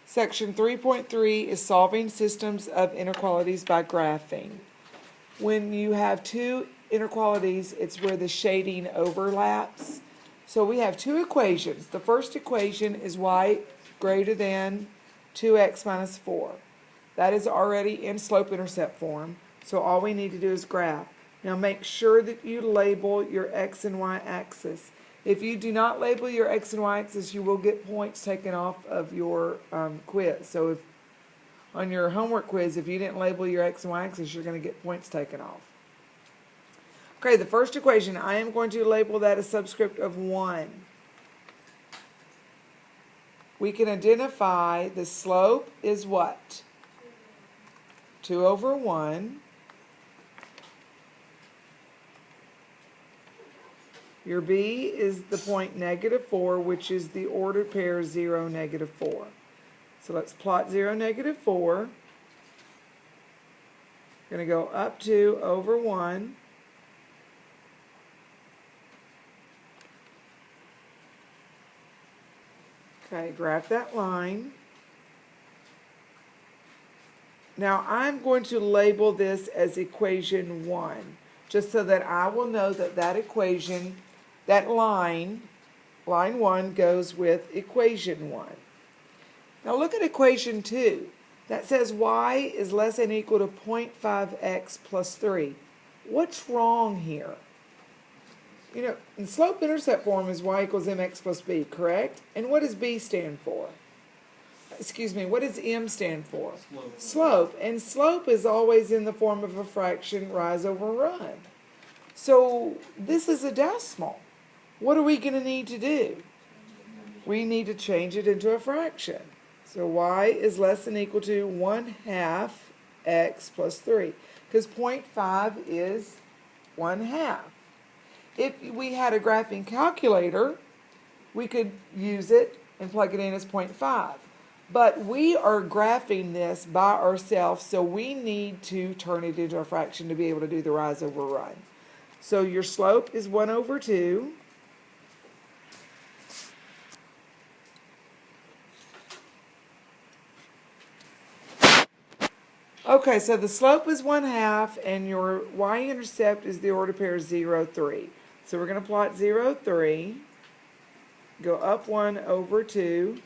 Section 3.3 is solving systems of inequalities by graphing. When you have two inequalities, it's where the shading overlaps. So we have two equations. The first equation is y greater than 2x minus 4. That is already in slope-intercept form, so all we need to do is graph. Now make sure that you label your x and y axis. If you do not label your x and y axis, you will get points taken off of your quiz. So if on your homework quiz, if you didn't label your x and y axis, you're going to get points taken off. Okay, the first equation, I am going to label that a subscript of 1. We can identify the slope is what? 2 over 1. Your B is the point -4, which is the ordered pair 0, -4. So let's plot 0, -4. We're going to go up 2 over 1. Okay, graph that line. Now I'm going to label this as equation 1, just so that I will know that that equation, that line 1 goes with equation 1. Now look at equation 2. That says y is less than or equal to 0.5x plus 3. What's wrong here? You know, in slope-intercept form is y equals mx plus b, correct? And what does b stand for? Excuse me, what does m stand for? Slope. Slope. And slope is always in the form of a fraction, rise over run. So this is a decimal. What are we going to need to do? We need to change it into a fraction. So y is less than or equal to 1/2 x plus 3. Because 0.5 is 1/2. If we had a graphing calculator, we could use it and plug it in as 0.5. But we are graphing this by ourselves, so we need to turn it into a fraction to be able to do the rise over run. So your slope is 1 over 2. Okay, so the slope is 1/2, and your y-intercept is the order pair 0, 3. So we're going to plot 0, 3, go up 1 over 2,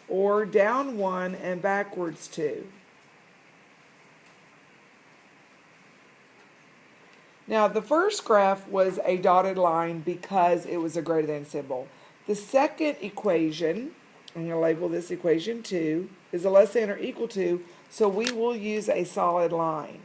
or down 1 and backwards 2. Now the first graph was a dotted line because it was a greater than symbol. The second equation, I'm going to label this equation 2, is a less than or equal to, so we will use a solid line.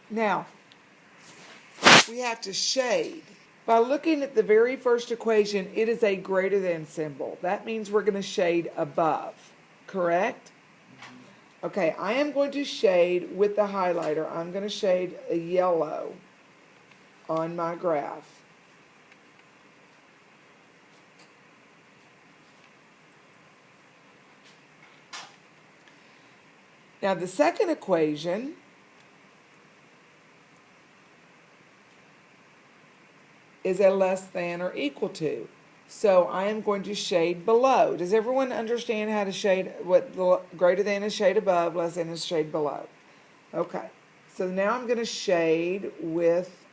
Now, we have to shade. By looking at the very first equation, it is a greater than symbol. That means we're going to shade above, correct? Okay, I am going to shade with the highlighter. I'm going to shade a yellow on my graph. Now the second equation is a less than or equal to. So I am going to shade below. Does everyone understand how to shade, what the greater than is shade above, less than is shade below? Okay, so now I'm going to shade with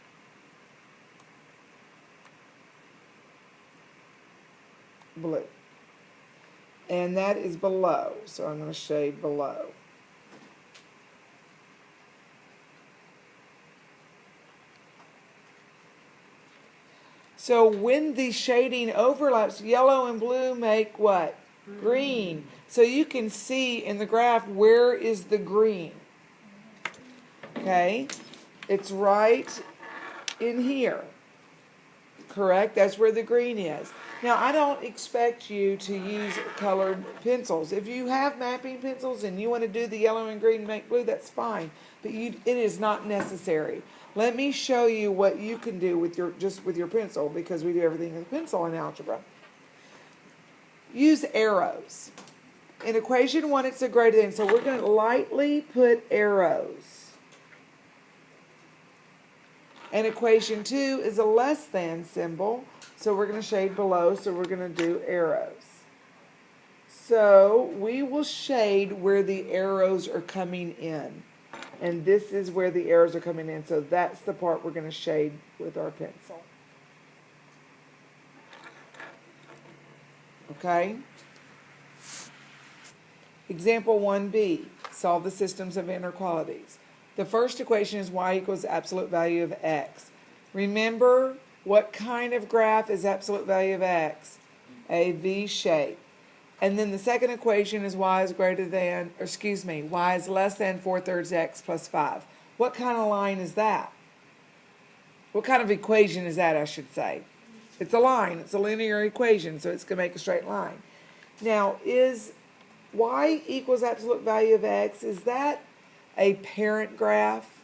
blue. And that is below, so I'm going to shade below. So when the shading overlaps, yellow and blue make what? Green. So you can see in the graph, where is the green? Okay, it's right in here. Correct? That's where the green is. Now, I don't expect you to use colored pencils. If you have mapping pencils and you want to do the yellow and green make blue, that's fine. But it is not necessary. Let me show you what you can do with your pencil, because we do everything with a pencil in algebra. Use arrows. in equation 1, it's a greater than, so we're going to lightly put arrows. And equation 2 is a less than symbol, so we're going to shade below, so we're going to do arrows. So we will shade where the arrows are coming in. And this is where the arrows are coming in, so that's the part we're going to shade with our pencil. Okay? Example 1b, solve the systems of inequalities. The first equation is y equals absolute value of x. Remember, what kind of graph is absolute value of x? A V shape. And then the second equation is y is greater than, or excuse me, y is less than 4/3 x plus 5. What kind of line is that? What kind of equation is that, I should say? It's a line. It's a linear equation, so it's going to make a straight line. Now, is y equals absolute value of x, is that a parent graph?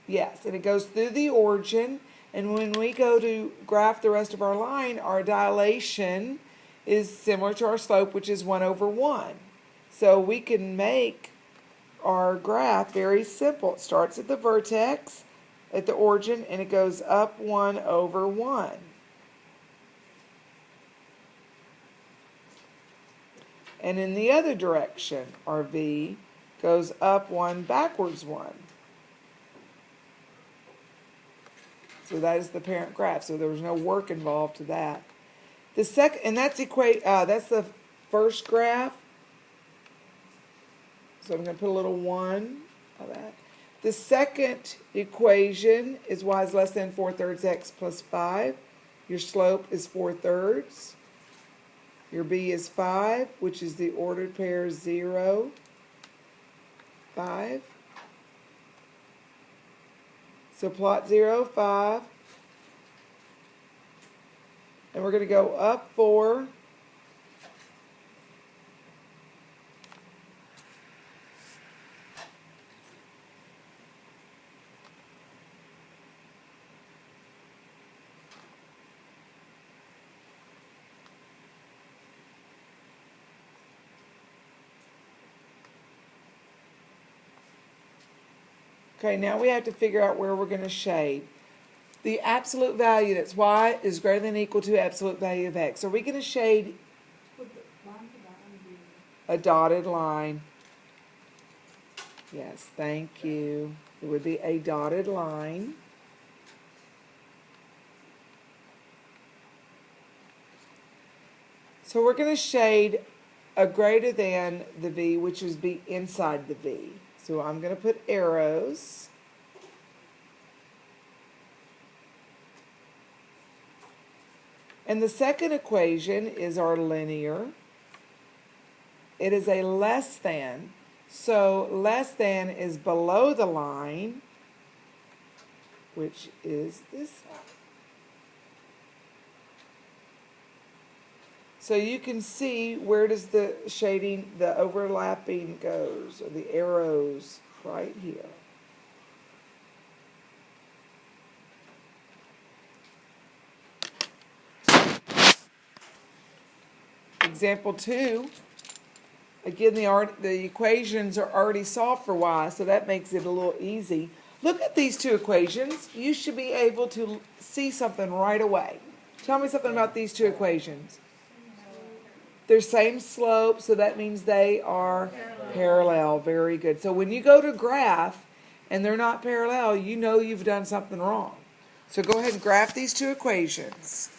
Yes, and it goes through the origin, and when we go to graph the rest of our line, our dilation is similar to our slope, which is 1/1. So we can make our graph very simple. It starts at the vertex, at the origin, and it goes up 1/1. And in the other direction, our V goes up 1, backwards 1. So that is the parent graph. So there was no work involved to that. The second, and that's that's the first graph. So I'm going to put a little 1 of that. The second equation is y is less than 4/3 x plus 5. Your slope is 4/3. Your b is 5, which is the ordered pair 0, 5. So plot 0, 5. And we're going to go up 4. Okay, now we have to figure out where we're going to shade. The absolute value, that's y, is greater than or equal to absolute value of x. Are we going to shade a dotted line? Yes, thank you. It would be a dotted line. So we're going to shade a greater than the v, which is be inside the v. So I'm going to put arrows. And the second equation is our linear. It is a less than. So less than is below the line, which is this one. So you can see where does the shading, the overlapping goes, or the arrows right here. Example 2, again the equations are already solved for y, so that makes it a little easy. Look at these two equations. You should be able to see something right away. Tell me something about these two equations. They're same slope, so that means they are parallel. Very good. So when you go to graph and they're not parallel, you know you've done something wrong. So go ahead and graph these two equations.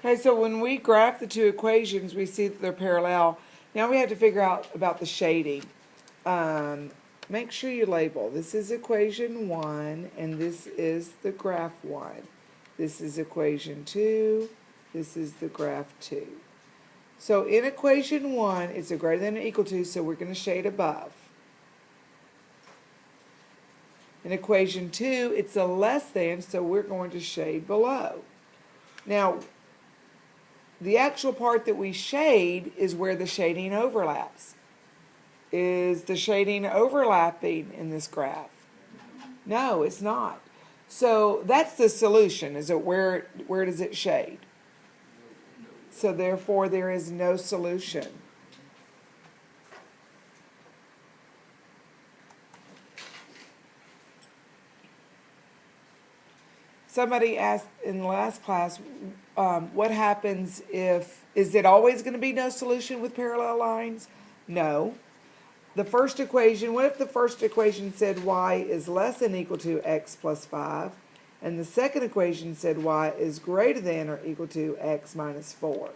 Okay, so when we graph the two equations, we see that they're parallel. Now we have to figure out about the shading. Make sure you label. This is equation 1, and this is the graph 1. This is equation 2. This is the graph 2. So in equation 1, it's a greater than or equal to, so we're going to shade above. In equation 2, it's a less than, so we're going to shade below. Now, the actual part that we shade is where the shading overlaps. Is the shading overlapping in this graph? No, it's not. So that's the solution. Is it where does it shade? So therefore there is no solution. Somebody asked in the last class, what happens is it always going to be no solution with parallel lines? No. The first equation, what if the first equation said y is less than or equal to x plus 5, and the second equation said y is greater than or equal to x minus 4?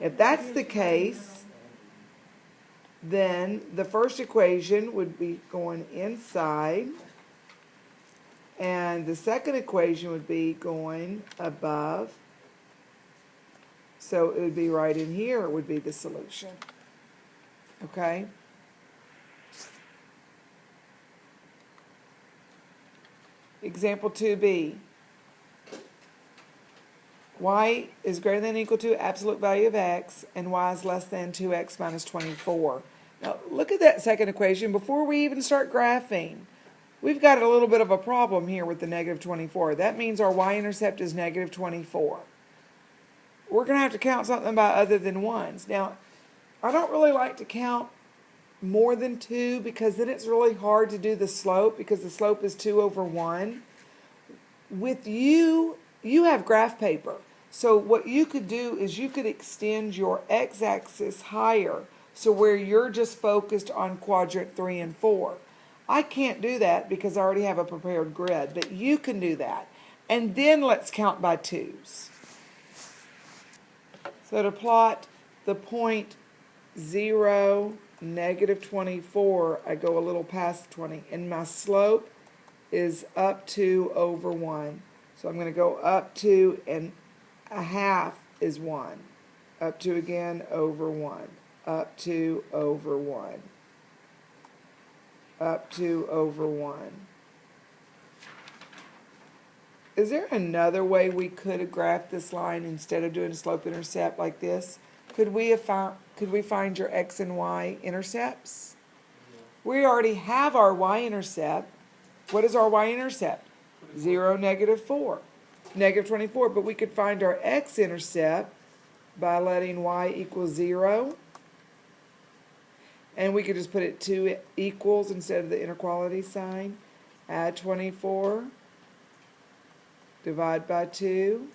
If that's the case, then the first equation would be going inside, and the second equation would be going above. So it would be right in here would be the solution. Okay? Example 2b. Y is greater than or equal to absolute value of x, and y is less than 2x minus 24. Now, look at that second equation. Before we even start graphing, we've got a little bit of a problem here with the negative 24. That means our y-intercept is negative 24. We're going to have to count something by other than ones. Now, I don't really like to count more than 2 because then it's really hard to do the slope because the slope is 2 over 1. With you have graph paper. So what you could do is you could extend your x-axis higher so where you're just focused on quadrant 3 and 4. I can't do that because I already have a prepared grid, but you can do that. And then let's count by 2's. So to plot the point 0, negative 24, I go a little past 20, and my slope is up 2 over 1. So I'm going to go up 2, and a half is 1. Up 2 again, over 1. Up 2 over 1. Up 2 over 1. Is there another way we could have graphed this line instead of doing a slope-intercept like this? Could we find your x and y intercepts? We already have our y-intercept. What is our y-intercept? 0, negative 4. Negative 24. But we could find our x-intercept by letting y equal 0. And we could just put it 2 equals instead of the inequality sign. Add 24. Divide by 2.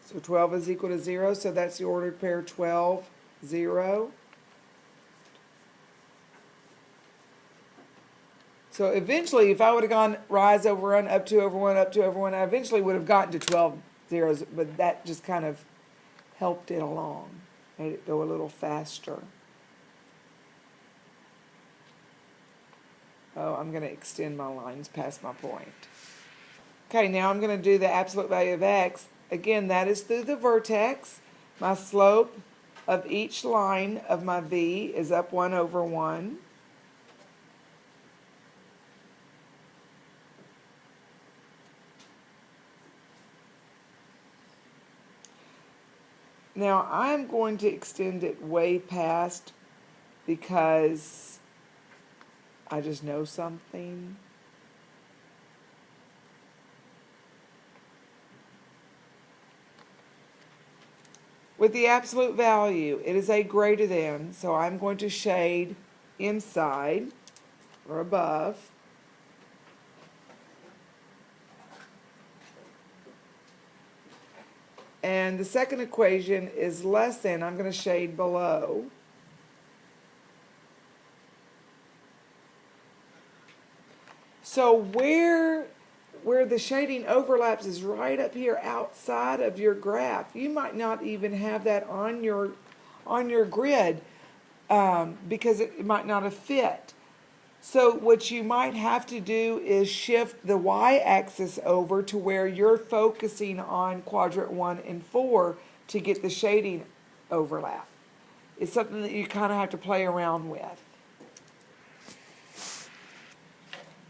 So 12 is equal to 0, so that's the ordered pair 12, 0. So eventually, if I would have gone rise over run, up 2 over 1, up 2 over 1, I eventually would have gotten to 12 zeros, but that just kind of helped it along, made it go a little faster. Oh, I'm going to extend my lines past my point. Okay, now I'm going to do the absolute value of x. Again, that is through the vertex. My slope of each line of my v is up 1 over 1. Now, I'm going to extend it way past because I just know something. With the absolute value, it is a greater than, so I'm going to shade inside or above. And the second equation is less than, I'm going to shade below. So where the shading overlaps is right up here outside of your graph. You might not even have that on your grid because it might not have fit. So what you might have to do is shift the y-axis over to where you're focusing on quadrant 1 and 4 to get the shading overlap. It's something that you kind of have to play around with.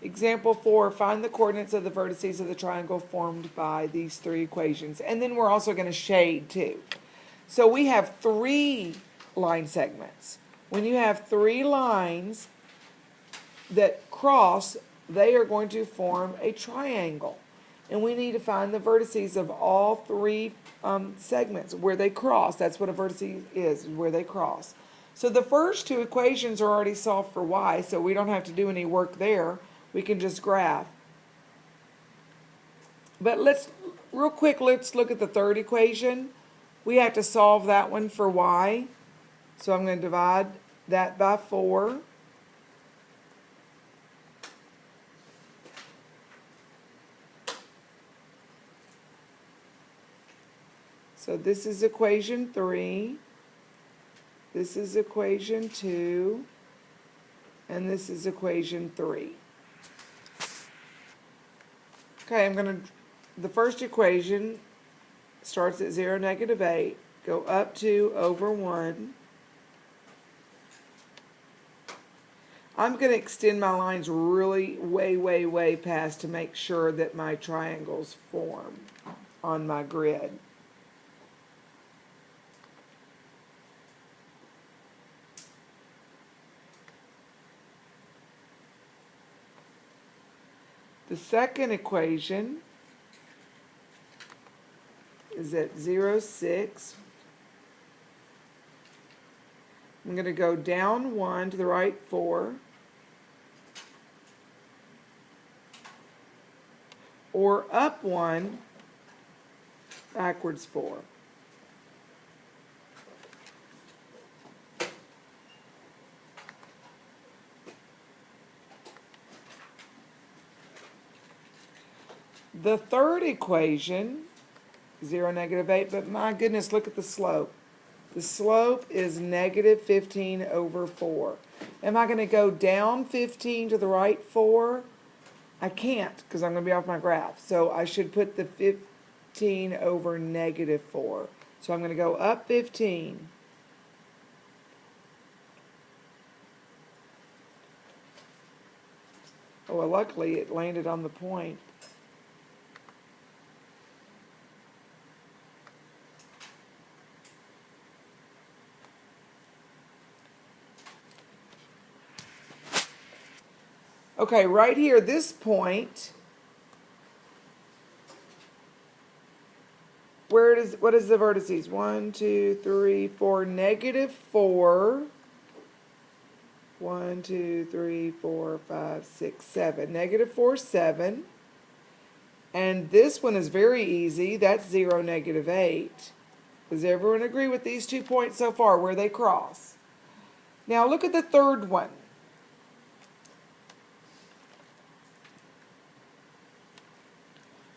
Example 4, find the coordinates of the vertices of the triangle formed by these 3 equations. And then we're also going to shade too. So we have 3 line segments. When you have 3 lines that cross, they are going to form a triangle. And we need to find the vertices of all three segments where they cross. That's what a vertex is, where they cross. So the first two equations are already solved for y, so we don't have to do any work there. We can just graph. But real quick, let's look at the third equation. We have to solve that one for y. So I'm going to divide that by 4. So this is equation 3. This is equation 2. And this is equation 3. Okay, the first equation starts at 0, -8, go up 2 over 1. I'm going to extend my lines really way past to make sure that my triangles form on my grid. The second equation is at 0, 6. I'm going to go down 1 to the right 4. Or up 1, backwards 4. The third equation, 0, -8, but my goodness, look at the slope. The slope is -15 over 4. Am I going to go down 15 to the right 4? I can't because I'm going to be off my graph. So I should put the 15 over -4. So I'm going to go up 15. Oh, well, luckily it landed on the point. Okay, right here, this point, what is the vertices? 1, 2, 3, 4, -4. 1, 2, 3, 4, 5, 6, 7. -4, 7. And this one is very easy. That's 0, -8. Does everyone agree with these 2 points so far, where they cross? Now look at the third one.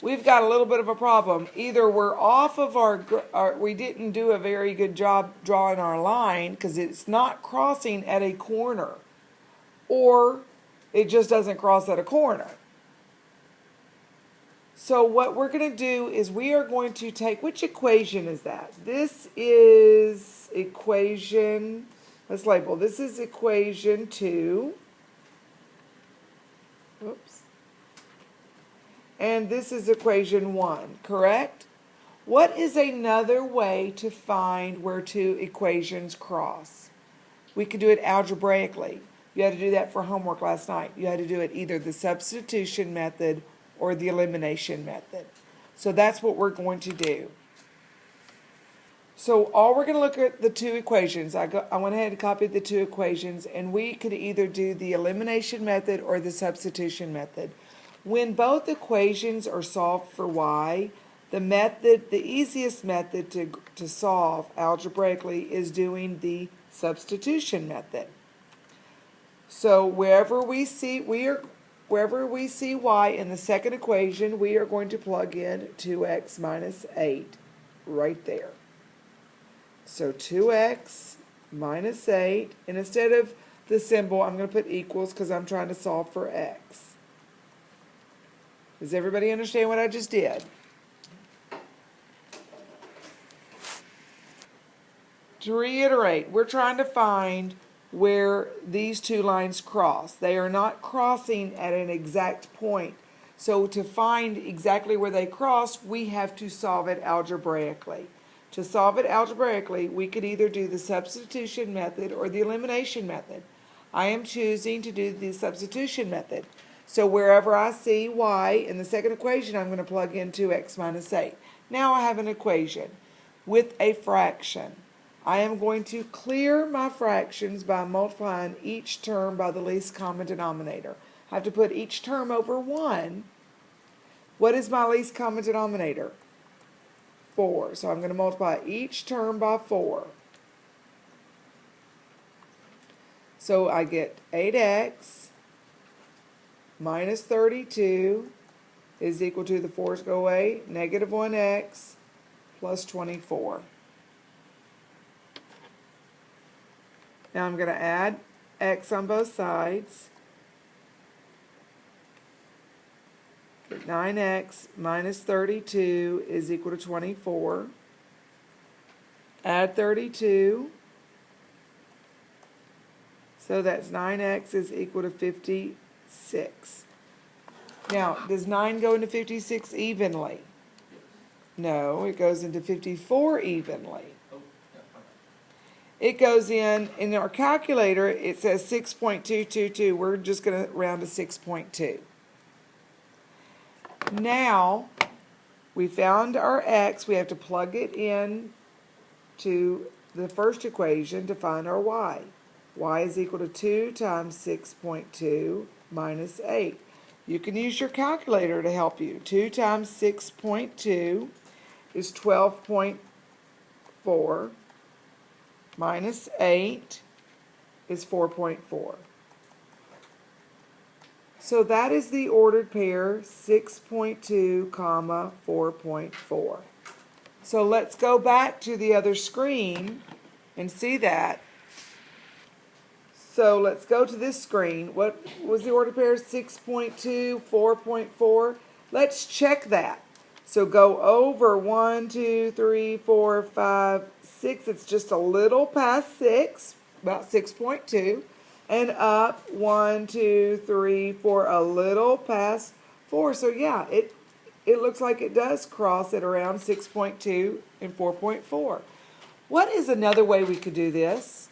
We've got a little bit of a problem. Either we're off of we didn't do a very good job drawing our line because it's not crossing at a corner, or it just doesn't cross at a corner. So what we're going to do is we are going to take, which equation is that? This is equation, let's label, this is equation 2. Oops. And this is equation 1, correct? What is another way to find where 2 equations cross? We could do it algebraically. You had to do that for homework last night. You had to do it either the substitution method or the elimination method. So that's what we're going to do. So all we're going to look at the 2 equations. I went ahead and copied the 2 equations, and we could either do the elimination method or the substitution method. When both equations are solved for y, the easiest method to solve algebraically is doing the substitution method. So wherever we see y in the second equation, we are going to plug in 2x minus 8 right there. So 2x minus 8, and instead of the symbol, I'm going to put equals because I'm trying to solve for x. Does everybody understand what I just did? To reiterate, we're trying to find where these 2 lines cross. They are not crossing at an exact point. So to find exactly where they cross, we have to solve it algebraically. To solve it algebraically, we could either do the substitution method or the elimination method. I am choosing to do the substitution method. So wherever I see y in the second equation, I'm going to plug in 2x minus 8. Now I have an equation with a fraction. I am going to clear my fractions by multiplying each term by the least common denominator. I have to put each term over 1. What is my least common denominator? 4. So I'm going to multiply each term by 4. So I get 8x minus 32 is equal to, the 4's go away, negative 1x plus 24. Now I'm going to add x on both sides. Get 9x minus 32 is equal to 24. Add 32. So that's 9x is equal to 56. Now, does 9 go into 56 evenly? No, it goes into 54 evenly. It goes in our calculator, it says 6.222. We're just going to round to 6.2. Now, we found our x. We have to plug it in to the first equation to find our y. Y is equal to 2 times 6.2 minus 8. You can use your calculator to help you. 2 times 6.2 is 12.4 minus 8 is 4.4. So that is the ordered pair 6.2 comma 4.4. So let's go back to the other screen and see that. So let's go to this screen. What was the ordered pair? 6.2, 4.4. Let's check that. So go over 1, 2, 3, 4, 5, 6. It's just a little past 6, about 6.2. And up 1, 2, 3, 4, a little past 4. So yeah, it looks like it does cross at around 6.2 and 4.4. What is another way we could do this?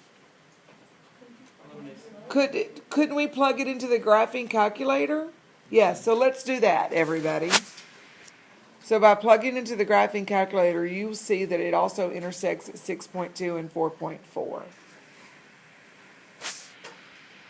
Couldn't we plug it into the graphing calculator? Yes, so let's do that, everybody. So by plugging into the graphing calculator, you'll see that it also intersects at 6.2 and 4.4.